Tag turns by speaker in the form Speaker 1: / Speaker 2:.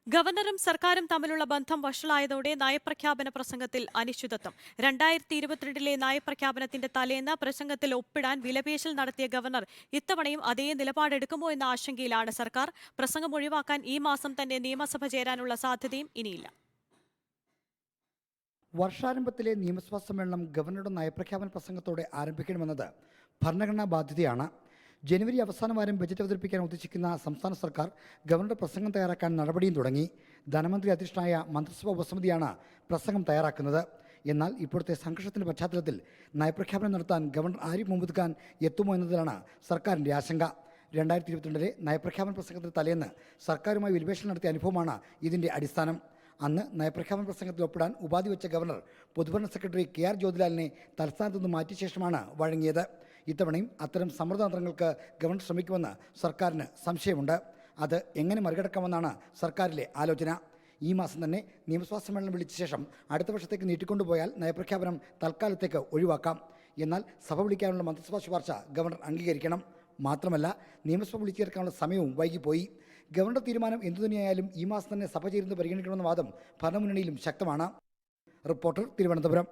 Speaker 1: ഗവർണറും സർക്കാരും തമ്മിലുള്ള ബന്ധം വഷളായതോടെ നയപ്രഖ്യാപന പ്രസംഗത്തിൽ അനിശ്ചിതത്വം. 2022 നയപ്രഖ്യാപനത്തിന്റെ തലേന്ന് പ്രസംഗത്തിൽ ഒപ്പിടാൻ വിലപേശൽ നടത്തിയ ഗവർണർ ഇത്തവണയും അതേ നിലപാടെടുക്കുമോ എന്ന ആശങ്കയിലാണ് സർക്കാർ. പ്രസംഗം ഒഴിവാക്കാൻ ഈ മാസം തന്നെ നിയമസഭ ചേരാനുള്ള സാധ്യതയും ഇനിയില്ല.
Speaker 2: വർഷാരംഭത്തിലെ നിയമസഭാ സമ്മേളനം ഗവർണറുടെ നയപ്രഖ്യാപന പ്രസംഗത്തോടെ ആരംഭിക്കണമെന്നത് ഭരണഘടനാ ബാധ്യതയാണ്. ജനുവരി അവസാന വാരം ബജറ്റ് അവതരിപ്പിക്കാൻ ഉദ്ദേശിക്കുന്ന സംസ്ഥാന സർക്കാർ ഗവർണറുടെ പ്രസംഗം തയ്യാറാക്കാൻ നടപടിയും തുടങ്ങി. ധനമന്ത്രി അധ്യക്ഷനായ മന്ത്രിസഭാ ഉപസമിതിയാണ് പ്രസംഗം തയ്യാറാക്കുന്നത്. എന്നാൽ ഇപ്പോഴത്തെ സംഘർഷത്തിന്റെ പശ്ചാത്തലത്തിൽ നയപ്രഖ്യാപനം നടത്താൻ ഗവർണർ ആരിഫ് മുഹമ്മദ് ഖാൻ എത്തുമോ എന്നതിലാണ് സർക്കാരിൻ്റെ ആശങ്ക. 2022 നയപ്രഖ്യാപന പ്രസംഗത്തിന് തലേന്ന് സർക്കാരുമായി വിലപേശൽ നടത്തിയ അനുഭവമാണ് ഇതിൻ്റെ അടിസ്ഥാനം. അന്ന് നയപ്രഖ്യാപന പ്രസംഗത്തിൽ ഒപ്പിടാൻ ഉപാധി വെച്ച ഗവർണർ പൊതുഭരണ സെക്രട്ടറി KR ജ്യോതിലാലിനെ തലസ്ഥാനത്ത് നിന്ന് മാറ്റിയ ശേഷമാണ് വഴങ്ങിയത്. ഇത്തവണയും അത്തരം സമ്മർദ്ദതന്ത്രങ്ങൾക്ക് ഗവർണർ ശ്രമിക്കുമെന്ന് സർക്കാരിന് സംശയമുണ്ട്. അത് എങ്ങനെ മറികടക്കാമെന്നാണ് സർക്കാരിലെ ആലോചന. ഈ മാസം തന്നെ നിയമസഭാ സമ്മേളനം വിളിച്ച ശേഷം അടുത്ത വർഷത്തേക്ക് നീട്ടിക്കൊണ്ടുപോയാൽ നയപ്രഖ്യാപനം തൽക്കാലത്തേക്ക് ഒഴിവാക്കാം. എന്നാൽ സഭ വിളിക്കാനുള്ള മന്ത്രിസഭാ ശുപാർശ ഗവർണർ അംഗീകരിക്കണം. മാത്രമല്ല, നിയമസഭ വിളിച്ചു ചേർക്കാനുള്ള സമയവും വൈകിപ്പോയി. ഗവർണറുടെ തീരുമാനം എന്തുതന്നെയായാലും ഈ മാസം തന്നെ സഭ ചേരുന്നത് പരിഗണിക്കണമെന്ന വാദം ഭരണമുന്നണിയിലും ശക്തമാണ്. റിപ്പോർട്ടർ, തിരുവനന്തപുരം.